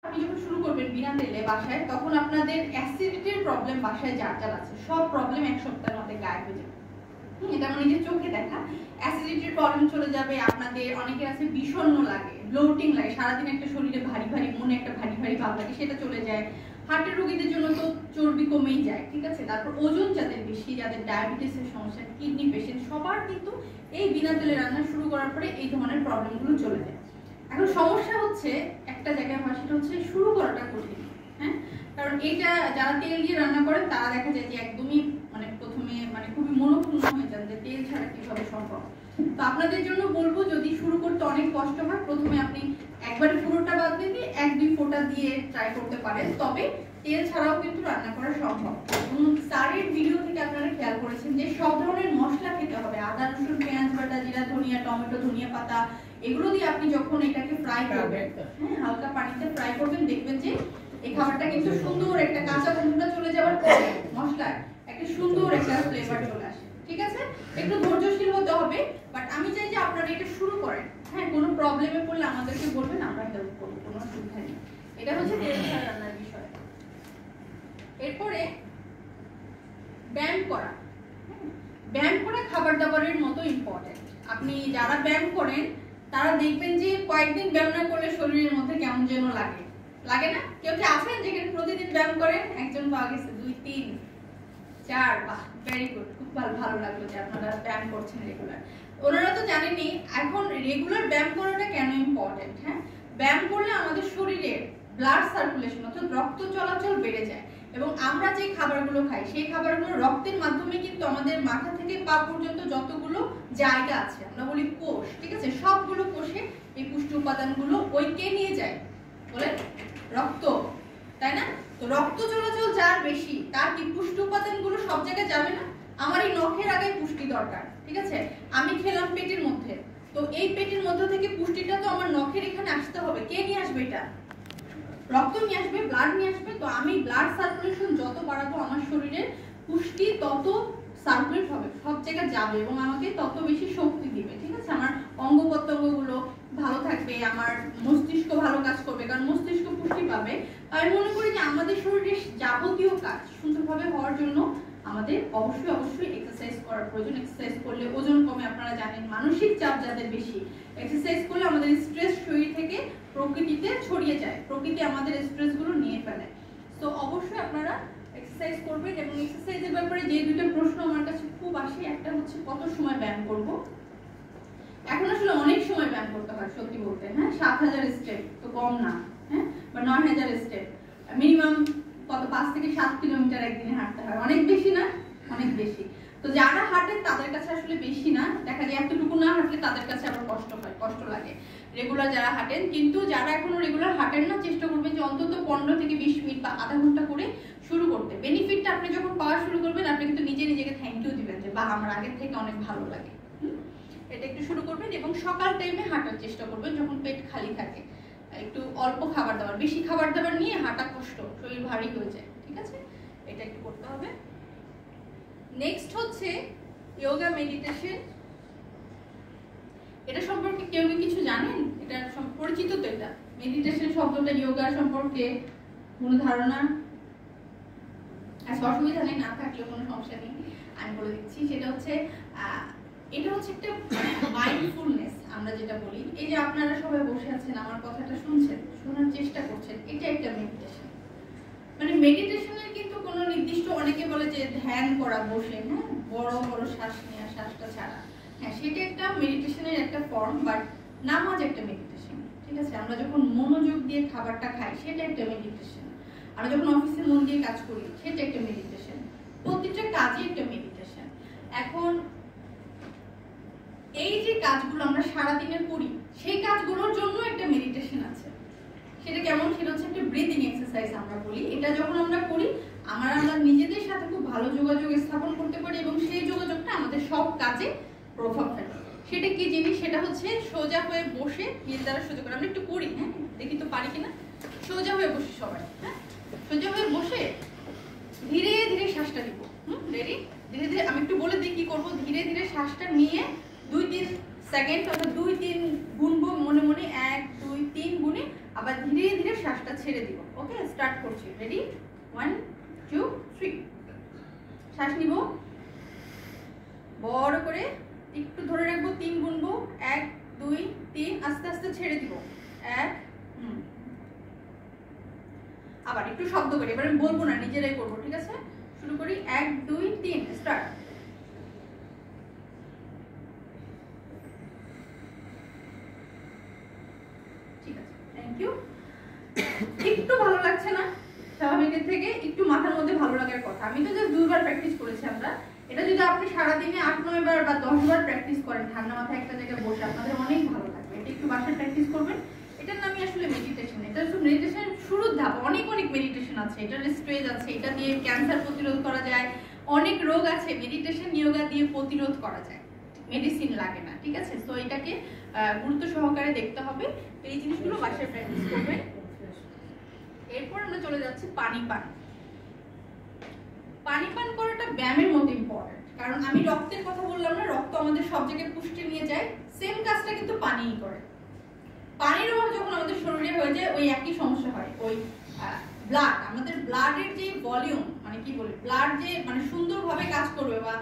আপনি যখন শুরু করবেন বিনা তেলে বাসায়, তখন আপনাদের অ্যাসিডিটির প্রবলেম বাসায় যার যার আছে সব প্রবলেম এক সপ্তাহের মধ্যে গায়েব হয়ে যাবে। এটা আমার নিজের চোখে দেখা। অ্যাসিডিটির প্রবলেম চলে যাবে, আপনাদের অনেকের আছে বিষণ্ণ লাগে, ব্লোটিং লাগে, সারাদিন একটা শরীরে ভারী ভারী, মনে একটা ভারী ভারী ভাব লাগে, সেটা চলে যায়। হার্টের রোগীদের জন্য তো চর্বি কমেই যায়, ঠিক আছে। তারপর ওজন যাদের বেশি, যাদের ডায়াবেটিসের সমস্যা, কিডনি পেশেন্ট, সবার কিন্তু এই বিনা তেলে রান্না শুরু করার পরে এই ধরনের প্রবলেমগুলো চলে যায়। এখন সমস্যা হচ্ছে একটা জায়গায় হয়, সেটা হচ্ছে শুরু করাটা কঠিন। হ্যাঁ, কারণ এটা যারা তেল দিয়ে রান্না করেন তারা দেখা যায় যে একদমই প্রথমে খুবই মনোক্ষুণ্ণ হয়ে যান যে তেল ছাড়া কিভাবে সম্ভব। তো আপনাদের জন্য বলবো, যদি শুরু করতে অনেক কষ্ট হয়, প্রথমে আপনি একবারে পুরোটা বাদ দিয়ে 1-2 ফোঁটা দিয়ে ট্রাই করতে পারেন, তবে তেল ছাড়াও কিন্তু রান্না করা সম্ভব। স্যারের ভিডিও থেকে আপনারা খেয়াল করেছেন যে সব ধরনের মশলা খেতে হবে, আদা রসুন পেঁয়াজ বাটা, জিরা ধনিয়া টমেটো ধনিয়া পাতা, এগুলো দিয়ে আপনি যখন এটাকে ফ্রাই করবেন, হ্যাঁ হালকা পানিতে ফ্রাই করবেন, দেখবেন যে এই খাবারটা কিন্তু সুন্দর একটা কাঁচা গন্ধটা চলে যাওয়ার পরে মশলার একটা সুন্দর একটা ফ্লেভার চলে আসে, ঠিক আছে। একটু ধৈর্যশীল হতে হবে, বাট আমি চাই যে আপনারা এটা শুরু করেন। হ্যাঁ, কোনো প্রবলেমে পড়লে আমাদেরকে বলবেন, আমরা হেল্প করবো, কোনো অসুবিধা নেই। এটা হচ্ছে তেল ছাড়া রান্নার বিষয়। এরপরে ব্যায়াম করা। ব্যায়াম করা খাবার দাবারের মতো ইম্পর্টেন্ট। আপনি যারা ব্যায়াম করেন তারা দেখবেন যে কয়েকদিন ব্যায়াম না করলে শরীরের মধ্যে কেমন যেন লাগে, লাগে না? কেউ কি আছেন যেখানে প্রতিদিন ব্যায়াম করেন? একজন পাওয়া গেছে, 2, 3, 4, বাহ, ভেরি গুড, খুব ভালো লাগলো যে আপনারা ব্যায়াম করছেন রেগুলার। ওনারা তো জানেনই এখন রেগুলার ব্যায়াম করাটা কেন ইম্পর্টেন্ট। হ্যাঁ, ব্যায়াম করলে আমাদের শরীরের ব্লাড সার্কুলেশন অর্থাৎ রক্ত চলাচল বেড়ে যায়, এবং আমরা যে খাবারগুলো খাই সেই খাবারগুলো রক্তের মাধ্যমে কিন্তু আমাদের মাথা থেকে পা পর্যন্ত যতগুলো জায়গা আছে, আমরা বলি কোষ, ঠিক আছে, সবগুলো কোষে এই পুষ্টি উপাদানগুলো ওইকে নিয়ে যায়, বলে রক্ত, তাই না? তো রক্ত চলাচল যার বেশি তার কি পুষ্টি উপাদানগুলো সব জায়গায় যাবে না? আমার এই নখের আগে পুষ্টি দরকার, ঠিক আছে, আমি খেলাম পেটের মধ্যে, তো এই পেটের মধ্যে থেকে পুষ্টিটা তো আমার নখের এখানে আসতে হবে, কে নিয়ে আসবে? এটা রক্ত নিয়ে আসবে, ব্লাড নিয়ে আসবে। তো আমি ব্লাড সার্কুলেশন যত বাড়াবো আমার শরীরে পুষ্টি তত সার্কুলেট হবে, সব জায়গায় যাবে এবং আমাকে তত বেশি শক্তি দিবে, ঠিক আছে। আমার অঙ্গ প্রত্যঙ্গগুলো ভালো থাকবে, আমার মস্তিষ্ক ভালো কাজ করবে, কারণ মস্তিষ্ক পুষ্টি পাবে। আমি মনে করি যে আমাদের শরীরের যাবতীয় কাজ সুন্দরভাবে হওয়ার জন্য আমাদের অবশ্যই এক্সারসাইজ করার প্রয়োজন। এক্সারসাইজ করলে ওজন কমে, আপনারা জানেন। মানসিক চাপ যাদের বেশি, এক্সারসাইজ করলে আমাদের স্ট্রেস শরীর থেকে প্রকৃতিতে ছড়িয়ে যায়, প্রকৃতি আমাদের স্ট্রেস গুলো নিয়ে ফেলে। তো অবশ্যই আপনারা এক্সারসাইজ করবেন। এবং এক্সারসাইজের ব্যাপারে যে দুটো প্রশ্ন আমার কাছে খুব আসে, একটা হচ্ছে কত সময় ব্যায়াম করব। এখন আসলে অনেক সময় ব্যায়াম করতে হয় সত্যি বলতে। হ্যাঁ, 7000 স্টেপ তো কম না, হ্যাঁ, বা 9000 স্টেপ, মিনিমাম কত 5 থেকে 7 কিলোমিটার একদিনে হাঁটতে হয়, অনেক বেশি না? অনেক বেশি। তো যারা হাঁটেন তাদের কাছে আসলে বেশি না, দেখা যায় এতটুকু না হাঁটলে তাদের কাছে আবার কষ্ট হয়, কষ্ট লাগে রেগুলার যারা হাঁটেন। কিন্তু যারা এখনো রেগুলার হাঁটেন না, চেষ্টা করবেন যে অন্তত 15 থেকে 20 মিনিট বা আধা ঘন্টা করে শুরু করতে। বেনিফিটটা আপনি যখন পাওয়া শুরু করবেন, আপনি কিন্তু নিজেকে থ্যাংক ইউ দিবেন যে বাহ, আমার আগের থেকে অনেক ভালো লাগে। এটা একটু শুরু করবেন এবং সকাল টাইমে হাঁটার চেষ্টা করবেন যখন পেট খালি থাকে। একটু অল্প খাবার দাবার, বেশি খাবার দাবার নিয়ে হাঁটা কষ্ট, শরীর ভারী হয়ে যায়, ঠিক আছে। এটা একটু করতে হবে। নেক্সট হচ্ছে যোগা মেডিটেশন। এটা সম্পর্কে কেউ কি কিছু জানেন? এটা পরিচিত তো? এটা মেডিটেশন শব্দটা যোগা সম্পর্কে কোনো ধারণা? অসুবিধা নেই, না থাকলেও কোনো সমস্যা নেই, আমি বলে দিচ্ছি। সেটা হচ্ছে এটা হচ্ছে একটা মাইন্ডফুলনেস আমরা যেটা বলি। এই যে আপনারা সবাই বসে আছেন, আমার কথাটা শুনছেন, শোনার চেষ্টা করছেন, এটা একটা মেডিটেশন। মেডিটেশনের কিন্তু কোনো নির্দিষ্ট, অনেকে বলে যে ধ্যান করা বসে, হ্যাঁ, বড় বড় শ্বাস নেওয়া, শ্বাসটা ছাড়া, হ্যাঁ, সেটা একটা মেডিটেশনের একটা ফর্ম। বাট নামাজ একটা মেডিটেশন, ঠিক আছে। আমরা যখন মনোযোগ দিয়ে খাবারটা খাই সেটা একটা মেডিটেশন। আমরা যখন অফিসে মন দিয়ে কাজ করি সেটা একটা মেডিটেশন। প্রত্যেকটা কাজই একটা মেডিটেশন। এখন এই যে কাজগুলো আমরা সারাদিনে করি সেই কাজগুলোর জন্য একটা মেডিটেশন আছে। সেটা কেমন? সেটা হচ্ছে একটা ব্রিদিং এক্সারসাইজ আমরা বলি। এটা যখন আমরা করি আমরা নিজেদের সাথে খুব ভালো যোগাযোগ স্থাপন করতে পারি এবং সেই যোগাযোগটা আমাদের সব কাজে প্রভাব ফেলে। সেটা কি জিনিস? সেটা হচ্ছে সোজা হয়ে বসে, নিজের দ্বারা সোজা করে, আমরা একটু করি, হ্যাঁ, দেখি তো পারি কিনা। সোজা হয়ে বসে সবাই, হ্যাঁ, সোজা হয়ে বসে ধীরে ধীরে শ্বাসটা দিব। রেডি? ধীরে ধীরে আমি একটু বলে দিই কি করবো। ধীরে ধীরে শ্বাসটা নিয়ে 2-3 সেকেন্ড অর্থাৎ 2-3 গুনবো মনে মনে, 1-2-3 গুনে, আবার ধীরে ধীরে শ্বাসটা ছেড়ে ছেড়ে দিব। ওকে, স্টার্ট করছি। রেডি? 1 2 3। শ্বাস নিব বড় করে, একটু ধরে রাখবো, 3 গুনবো, 1 2 3, আস্তে আস্তে ছেড়ে দিব। 1 আবার একটু শব্দ করি, এবার আমি বলবো না, নিজেরাই করবো, ঠিক আছে? শুরু করি। 1 2 3 স্টার্ট। ঠিক আছে, থ্যাংক ইউ। একটু ভালো লাগছে না স্বাভাবিকের থেকে? একটু মাথার মধ্যে ভালো লাগার কথা। আমি তো জাস্ট 2 বার প্র্যাকটিস করেছি আমরা। এটা যদি আপনি সারা দিনে 8 9 বার বা 10 বার প্র্যাকটিস করেন ঠান্ডা মাথায় একটা জায়গায় বসে, আপনাদের অনেক ভালো লাগবে। এটা একটু বাসায় প্র্যাকটিস করবেন। এটার নামই আসলে মেডিটেশন। এটা হচ্ছে মেডিটেশন শুরুর ধাপ। অনেক মেডিটেশন আছে, এটার স্ট্রেজ আছে, এটা দিয়ে ক্যান্সার প্রতিরোধ করা যায়, অনেক রোগ আছে মেডিটেশন যোগা দিয়ে প্রতিরোধ করা যায়, মেডিসিন লাগে না, ঠিক আছে? সো এটাকে গুরুত্ব সহকারে দেখতে হবে। তো এই জিনিসগুলো বাসায় প্র্যাকটিস করবেন। এরপর আমরা চলে যাচ্ছি পানি পান। পানি পান করাটা ব্যায়ামের মতো ইম্পর্টেন্ট, কারণ আমি রক্তের কথা বললাম না, রক্ত আমাদের সব জায়গায় পুষ্টি নিয়ে যায়, সেম কাজটা কিন্তু পানিই করে। পানির অভাব যখন আমাদের শরীরে হয়ে যায়, ওই একই সমস্যা হয়। ওই ব্লাড, আমাদের ব্লাডের যে ভলিউম, মানে কি বলি, ব্লাড যে মানে সুন্দরভাবে কাজ করবে, বা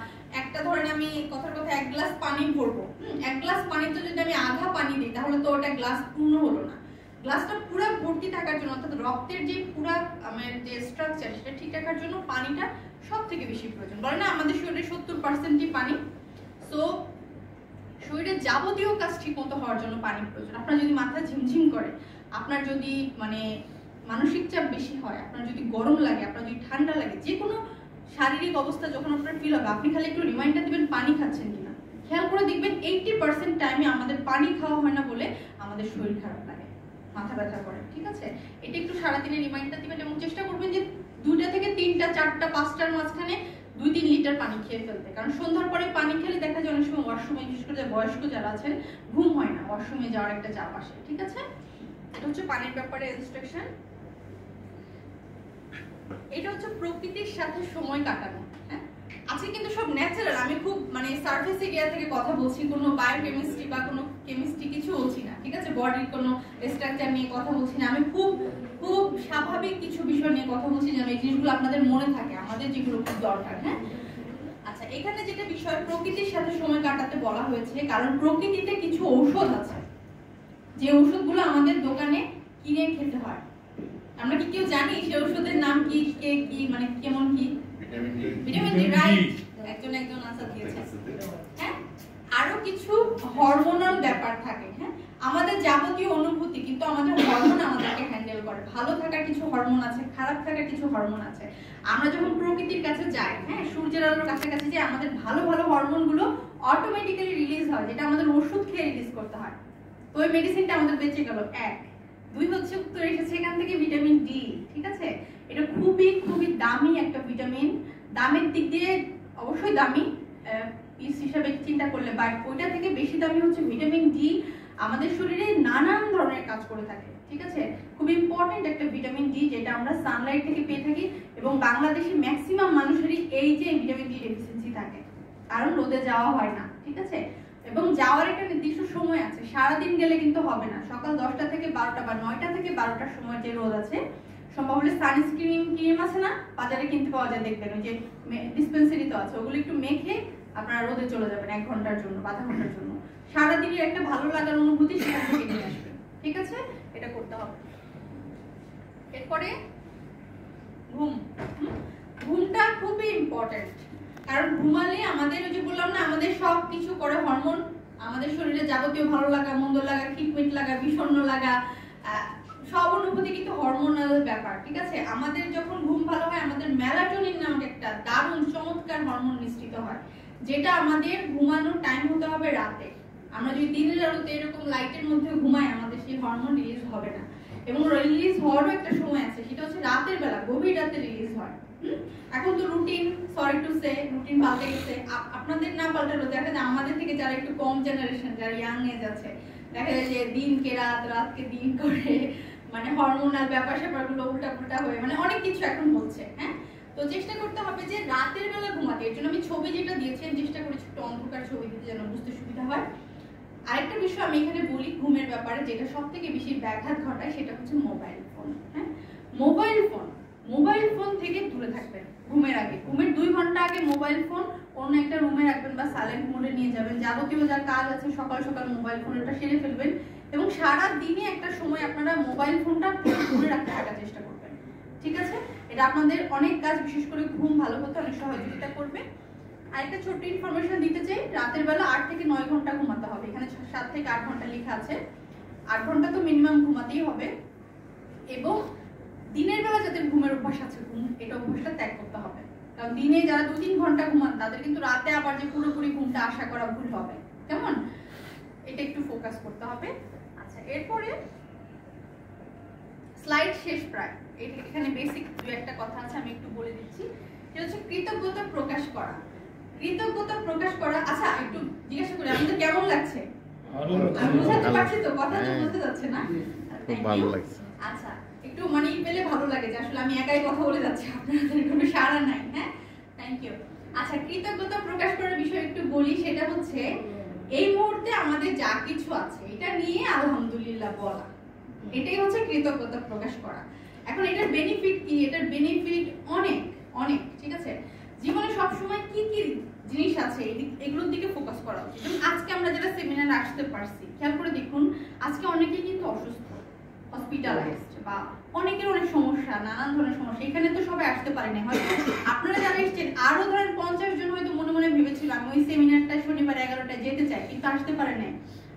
একটা ধরেন আমি কথার কথা 1 গ্লাস পানি ভরবো, 1 গ্লাস পানিতে যদি আমি আধা পানি দিই, তাহলে তো ওটা গ্লাস পূর্ণ হলো না। গ্লাসটা পুরো ভর্তি থাকার জন্য, অর্থাৎ রক্তের যে পুরো আমার যে স্ট্রাকচার, সেটা ঠিক রাখার জন্য পানিটা সবথেকে বেশি প্রয়োজন। বলে না আমাদের শরীরে 70%ই পানি। সো শরীরের যাবতীয় কাজ ঠিকমতো হওয়ার জন্য পানি প্রয়োজন। আপনার যদি মাথা ঝিমঝিম করে, আপনার যদি মানে মানসিক চাপ বেশি হয়, আপনার যদি গরম লাগে, আপনার যদি ঠান্ডা লাগে, যে কোনো শারীরিক অবস্থা যখন আপনার ফিল হবে, আপনি খালি একটু রিমাইন্ডার দিবেন পানি খাচ্ছেন কিনা। খেয়াল করে দেখবেন 80% টাইমে আমাদের পানি খাওয়া হয় না বলে আমাদের শরীর খারাপ লাগে, মাথা ব্যথা করে, ঠিক আছে? এটা একটু সারাদিনে রিমাইন্ডার দিবেন এবং চেষ্টা করবেন যে 2টা থেকে 3টা 4টা 5টার মাঝখানে 2-3 লিটার পানি খেয়ে ফেলতে। কারণ সন্ধ্যার পরে পানি খেলে দেখা যায় অনেক সময় ওয়াশরুমে, বিশেষ করে বয়স্ক যারা আছেন, ঘুম হয় না, ওয়াশরুমে যাওয়ার একটা চাপ আসে, ঠিক আছে? এটা হচ্ছে পানির ব্যাপারে ইনস্ট্রাকশন। এটা হচ্ছে প্রকৃতির সাথে সময় কাটানো। হ্যাঁ, আজকে কিন্তু সব ন্যাচারাল। আমি খুব মানে সারফেস এরিয়া থেকে কথা বলছি, কোনো বায়োকেমিস্ট্রি বা কোনো কেমিস্ট্রি কিছু বলছি না, ঠিক আছে? বডির কোনো স্ট্রাকচার নিয়ে কথা বলছি না। আমি খুব খুব স্বাভাবিক কিছু বিষয় নিয়ে কথা বলছি, যেন এই জিনিসগুলো আপনাদের মনে থাকে, আমাদের যেগুলো খুব দরকার। হ্যাঁ, আচ্ছা, এখানে যেটা বিষয়, প্রকৃতির সাথে সময় কাটাতে বলা হয়েছে, কারণ প্রকৃতিতে কিছু ঔষধ আছে, যে ঔষধগুলো আমাদের দোকানে কিনে খেতে হয়। আমরা কি কেউ জানি সেই ঔষধের নাম কি, কে কি, মানে কেমন কি? ভিটামিন ডি, রাইট, একজন আনসার দিয়েছে। হ্যাঁ, আরো কিছু হরমোনাল ব্যাপার থাকে। হ্যাঁ, আমাদের যাবতীয় অনুভূতি কিন্তু আমাদের হরমোন আমাদেরকে হ্যান্ডেল করে। ভালো থাকার কিছু হরমোন আছে, খারাপ থাকার কিছু হরমোন আছে। আমরা যখন প্রকৃতির কাছে যাই, হ্যাঁ, সূর্যের আলোর কাছাকাছি যাই, আমাদের ভালো ভালো হরমোনগুলো অটোমেটিক্যালি রিলিজ হয়, যেটা আমাদের ওষুধ খেয়ে রিলিজ করতে হয়। তো ওই মেডিসিনটা আমাদের বেঁচে গেল। 1 2 হচ্ছে উত্তর এসেছে এখান থেকে ভিটামিন ডি, ঠিক আছে? এটা খুবই খুবই দামি একটা ভিটামিন। দামের দিক দিয়ে অবশ্যই দামি পিস হিসাবে চিন্তা করলে, বাট ওইটা থেকে বেশি দামি হচ্ছে ভিটামিন ডি। আমাদের শরীরে নানান ধরনের কাজ করে থাকে, ঠিক আছে? খুব ইম্পর্টেন্ট একটা ভিটামিন ডি, যেটা আমরা সানলাইট থেকে পেয়ে থাকি, এবং বাংলাদেশে ম্যাক্সিমাম মানুষেরই এই যে ভিটামিন ডি ডেফিসিয়েন্সি থাকে, কারণ রোদে যাওয়া হয় না, ঠিক আছে? এবং যাওয়ার একটা নির্দিষ্ট সময় আছে, সারাদিন গেলে কিন্তু হবে না। সকাল 10টা থেকে 12টা বা 9টা থেকে 12টার সময় যে রোদ আছে, সম্ভব হলে সানস্ক্রিন ক্রিম আছে না, বাজারে কিনতে পাওয়া যায়, দেখবেন ওই যে ডিসপেন্সারি তো আছে, ওগুলো একটু মেখে আপনারা রোদে চলে যাবেন 1 ঘন্টার জন্য, আধা ঘন্টার জন্য। সারাদিনের একটা ভালো লাগার অনুভূতি সেখান থেকে নিয়ে আসবেন, ঠিক আছে? এটা করতে হবে। এরপরে ঘুমটা খুবই ইম্পর্টেন্ট, কারণ ঘুমালে আমাদের ওই যে বললাম না, আমাদের সব কিছু করে হরমোন, আমাদের শরীরে যাবতীয় ভালো লাগা, মন্দ লাগা, খিটমিট লাগা, বিষণ্ণ লাগা, সব অনুভূতি কিন্তু হরমোনাল ব্যাপার, ঠিক আছে? আমাদের যখন ঘুম ভালো হয়, আমাদের মেলাটোনিন নামক একটা দারুণ চমৎকার হরমোন নিঃসৃত হয়, যেটা আমাদের ঘুমানোর টাইম হতে হবে রাতে। আমরা যদি দিনের আলোতে এরকম লাইটের মধ্যে ঘুমাই, আমাদের সেই হরমোন রিলিজ হবে না, এবং রিলিজ হওয়ারও একটা সময় আছে, সেটা হচ্ছে রাতের বেলা, গভীর রাতে রিলিজ হয়। এখন তো routine, sorry to say, routine পাল্টে গেছে। আপনাদের না পাল্টালো, দেখা যায় আমাদের থেকে যারা একটু কম জেনারেশন, যারা ইয়াং এজ আছে, দেখা যায় যে দিনকে রাত, রাতকে দিন করে, মানে হরমোনাল ব্যাপার স্যাপারগুলো উল্টাপুল্টা হয়ে, মানে অনেক কিছু এখন হচ্ছে। হ্যাঁ, তো চেষ্টা করতে হবে যে রাতের বেলা ঘুমাতে। এর জন্য আমি ছবি যেটা দিয়েছি, আমি চেষ্টা করেছি একটু অন্ধকার ছবি দিতে, যেন বুঝতে সুবিধা হয়। আরেকটা বিষয় আমি এখানে বলি ঘুমের ব্যাপারে, যেটা সব থেকে বেশি ব্যাঘাত ঘটায়, সেটা হচ্ছে মোবাইল ফোন। হ্যাঁ, মোবাইল ফোন থেকে দূরে থাকবেন ঘুমের আগে, ঘুমের 2 ঘন্টা আগে মোবাইল ফোন অন্য একটা রুমে রাখবেন বা সাইলেন্ট মোডে নিয়ে যাবেন। যাবতীয় যা কাজ আছে সকাল সকাল মোবাইল ফোনটা সেরে ফেলবেন এবং সারা দিনে একটা সময় আপনারা মোবাইল ফোনটা দূরে রাখতে থাকার চেষ্টা করবেন, ঠিক আছে? এটা আপনাদের অনেক কাজ, বিশেষ করে ঘুম ভালো হতে অনেক সহযোগিতা করবে। আরেকটা ছোট্ট ইনফরমেশন দিতে চাই, রাতের বেলা 8 থেকে 9 ঘন্টা ঘুমাতে হবে। এখানে 7 থেকে 8 ঘন্টা লেখা আছে, 8 ঘন্টা তো মিনিমাম ঘুমাতেই হবে। এবং দিনের বেলা যাদের ঘুমের অভ্যাস আছে, এটা অভ্যাসটা ত্যাগ করতে হবে, কারণ দিনে যারা 2-3 ঘন্টা ঘুমান তাদের কিন্তু রাতে আবার যে পুরোপুরি ঘুমটা আশা করা ভুল হবে, কেমন? এটা একটু ফোকাস করতে হবে। আচ্ছা, এরপরে স্লাইড শেষ প্রায়, এখানে বেসিক দু একটা কথা আছে আমি একটু বলে দিচ্ছি। এটা হচ্ছে কৃতজ্ঞতা প্রকাশ করা। কৃতজ্ঞতা প্রকাশ করা, আচ্ছা একটু জিজ্ঞাসা করি আপনাদের কেমন লাগছে? আমি বুঝাতে পারছি তো, কথা তো বুঝতে যাচ্ছে না? খুব ভালো লাগছে। আচ্ছা, একটু মানে পেলে ভালো লাগে যে আসলে আমি একাই কথা বলে যাচ্ছি, আপনাদের কোনো সাড়া নাই। হ্যাঁ, থ্যাংক ইউ। আচ্ছা, কৃতজ্ঞতা প্রকাশ করার বিষয় একটু বলি, সেটা হচ্ছে এই মুহূর্তে আমাদের যা কিছু আছে এটা নিয়ে আলহামদুলিল্লাহ বলা, এটাই হচ্ছে কৃতজ্ঞতা প্রকাশ করা। এখন এটার বেনিফিট কি? এটার বেনিফিট অনেক অনেক, ঠিক আছে? জীবনে সবসময় কি কি জিনিস আছে এগুলোর দিকে ফোকাস করা উচিত। যেমন আজকে আমরা যেটা সেমিনারে আসতে পারছি, খেয়াল করে দেখুন আজকে অনেকেই কিন্তু অসুস্থ, হসপিটালাইজড, বা অনেকের অনেক সমস্যা, নানান ধরনের সমস্যা, এখানে তো সবাই আসতে পারেনি। হয়তো আপনারা যারা এসেছেন আরো ধরেন 50 জন হয়তো মনে মনে ভেবেছিল আমি ওই সেমিনারটা শনিবার 11টায় যেতে চাই, কিন্তু আসতে পারে নাই।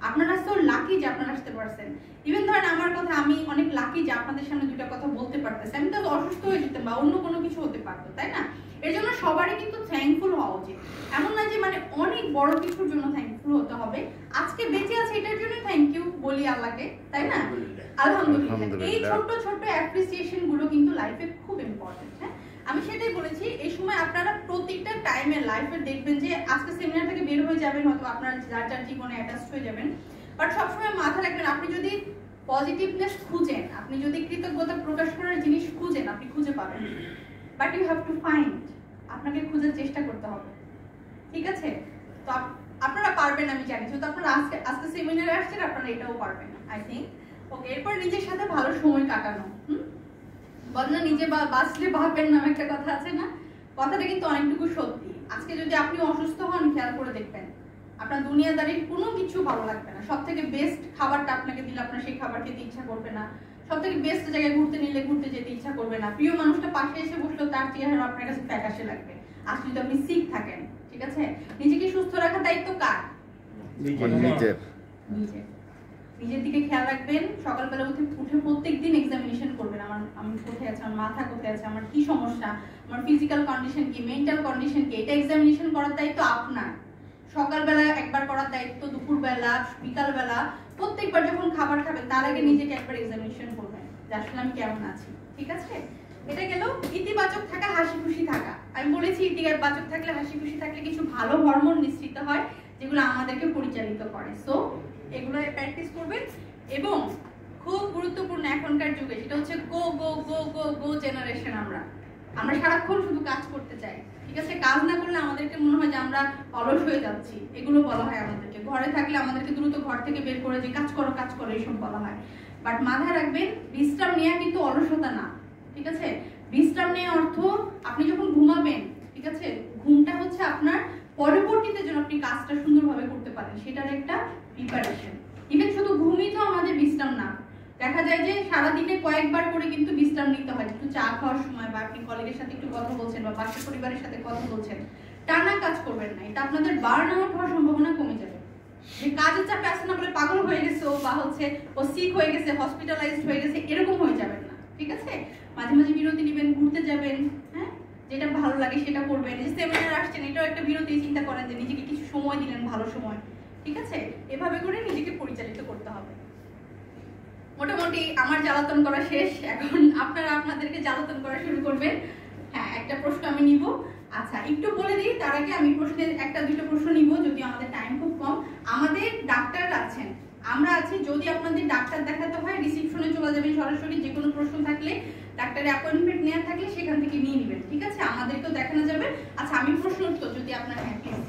আপনারা সো লাকি যে আপনারা আসতে পারছেন। ইভেন ধরেন আমার কথা, আমি অনেক লাকি যে আপনাদের সামনে দুটো কথা বলতে পারতেছি। আমি তো অসুস্থ হয়ে যেতাম বা অন্য কোনো কিছু হতে পারতো, তাই না? এর জন্য সবারই কিন্তু থ্যাঙ্কফুল হওয়া উচিত। এমন না যে মানে অনেক বড় কিছুর জন্য থ্যাঙ্কফুল হতে হবে, আজকে বেঁচে আছে এটার জন্য থ্যাংক ইউ বলি আল্লাহকে, তাই না? আলহামদুলিল্লাহ। এই ছোট ছোট অ্যাপ্রিসিয়েশন গুলো কিন্তু লাইফে খুব ইম্পর্টেন্ট। হ্যাঁ, আমি সেটাই বলেছি, এই সময় আপনারা প্রত্যেকটা টাইমে লাইফে দেখবেন যে আজকে সেমিনার থেকে বের হয়ে যাবেন, হয়তো আপনার যার যার জীবনে অ্যাটাচড হয়ে যাবেন, বাট সবসময় মাথায় রাখবেন আপনি যদি পজিটিভনেস খুঁজেন, আপনি যদি কৃতজ্ঞতা প্রকাশ করার জিনিস খুঁজেন, আপনি খুঁজে পাবেন, but you have to find, আপনাকে খোঁজার চেষ্টা করতে হবে, ঠিক আছে? তো আপনারা পারবেন আমি জানি, যেহেতু আপনারা আজকে সেমিনারে আসছেন আপনারা এটাও পারবেন আই থিঙ্ক। ওকে, এরপর নিজের সাথে ভালো সময় কাটানো। বল না, নিজে বাঁচলে ভাবেন নামে একটা কথা আছে না, কথাটা কিন্তু অনেকটুকু সত্যি। আজকে যদি আপনি অসুস্থ হন, খেয়াল করে দেখবেন আপনার দুনিয়াদারির কোনো কিছু ভালো লাগবে না। সব থেকে বেস্ট খাবারটা আপনাকে দিলে আপনার সেই খাবার খেতে ইচ্ছা করবে না, সব থেকে বেস্ট জায়গায় ঘুরতে নিলে ঘুরতে যেতে ইচ্ছা করবে না, প্রিয় মানুষটা পাশে এসে বসলো তার চেহারা আপনার কাছে ফ্যাকাশে লাগবে। আর যদি আপনি সিক থাকেন, ঠিক আছে, নিজেকে সুস্থ রাখার দায়িত্ব কার? নিজের দিকে খেয়াল রাখবেন। সকালবেলা উঠে প্রত্যেকদিন এক্সামিনেশন করবেন, আমি কোথায় আছে, আমার মাথা কোথায় আছে, আমার কি সমস্যা, আমার ফিজিক্যাল কন্ডিশন কি, মেন্টাল কন্ডিশন কি, এটা এক্সামিনেশন করার দায়িত্ব আপনার। সকালবেলা একবার করার দায়িত্ব, দুপুরবেলা, বিকালবেলা, প্রত্যেকবার যখন খাবার খাবেন তার আগে নিজেকে একবার এক্সামিনেশন করবেন যে আসলে আমি কেমন আছি, ঠিক আছে? এটা গেল ইতিবাচক থাকা, হাসি খুশি থাকা। আমি বলেছি ইতিবাচক থাকলে, হাসি খুশি থাকলে কিছু ভালো হরমোন নিঃসৃত হয় যেগুলো আমাদেরকে পরিচালিত করে। সো এগুলো প্র্যাকটিস করবেন। এবং খুব গুরুত্বপূর্ণ এখনকার যুগে, সেটা হচ্ছে গো গো গো গো গো জেনারেশন। আমরা সারাক্ষণ শুধু কাজ করতে চাই, ঠিক আছে? কাজ না করলে আমাদেরকে মনে হয় যে আমরা অলস হয়ে যাচ্ছি, এগুলো বলা হয় আমাদেরকে। ঘরে থাকলে আমাদেরকে দ্রুত ঘর থেকে বের করে যে কাজ করো কাজ করো এইসব বলা হয়। বাট মাথায় রাখবেন, বিশ্রাম নেওয়া কিন্তু অলসতা না, ঠিক আছে? বিশ্রাম নেওয়া অর্থ আপনি যখন ঘুমাবেন, ঠিক আছে, ঘুমটা হচ্ছে আপনার পরবর্তীতে যেন আপনি কাজটা সুন্দরভাবে করতে পারেন সেটার একটা প্রিপারেশন। ইভেন শুধু ঘুমই তো আমাদের বিশ্রাম না, দেখা যায় যে সারাদিনে কয়েকবার করে কিন্তু বিশ্রাম নিতে হয়। একটু চা খাওয়ার সময়, বা আপনি কলিগের সাথে একটু কথা বলছেন, বা বাসা পরিবারের সাথে কথা বলছেন, টানা কাজ করবেন না, এটা আপনাদের বার্ন আউট হওয়ার সম্ভাবনা কমে যাবে। যে কাজের চাপে আসে না বলে পাগল হয়ে গেছে ও, বা হচ্ছে ও সিক হয়ে গেছে, হসপিটালাইজড হয়ে গেছে, এরকম হয়ে যাবেন না, ঠিক আছে? মাঝে মাঝে বিরতি নেবেন, ঘুরতে যাবেন, হ্যাঁ, যেটা ভালো লাগে সেটা করবেন। যে সেমিনার আসছেন, এটাও একটা বিরতি, চিন্তা করেন যে নিজেকে কিছু সময় দিলেন, ভালো সময়, ঠিক আছে? এভাবে করে নিজেকে পরিচালিত করতে হবে। মোটামুটি আমার জ্বালাতন করা শেষ, এখন আপনারা আপনাদেরকে জ্বালাতন করা শুরু করবেন। হ্যাঁ, একটা প্রশ্ন আমি নিব। আচ্ছা, একটু বলে দিই তার আগে, আমি প্রশ্নের একটা দুটো প্রশ্ন নিব, যদি আমাদের টাইম খুব কম। আমাদের ডাক্তার আছেন, আমরা আছি, যদি আপনাদের ডাক্তার দেখাতে হয় রিসিপশনে চলে যাবেন সরাসরি। যে কোনো প্রশ্ন থাকলে, ডাক্তারের অ্যাপয়েন্টমেন্ট নেওয়া থাকলে সেখান থেকে নিয়ে নেবেন, ঠিক আছে? আমাদেরকেও দেখানো যাবে। আচ্ছা, আমি প্রশ্ন উত্তর যদি আপনার, হ্যাঁ প্লিজ।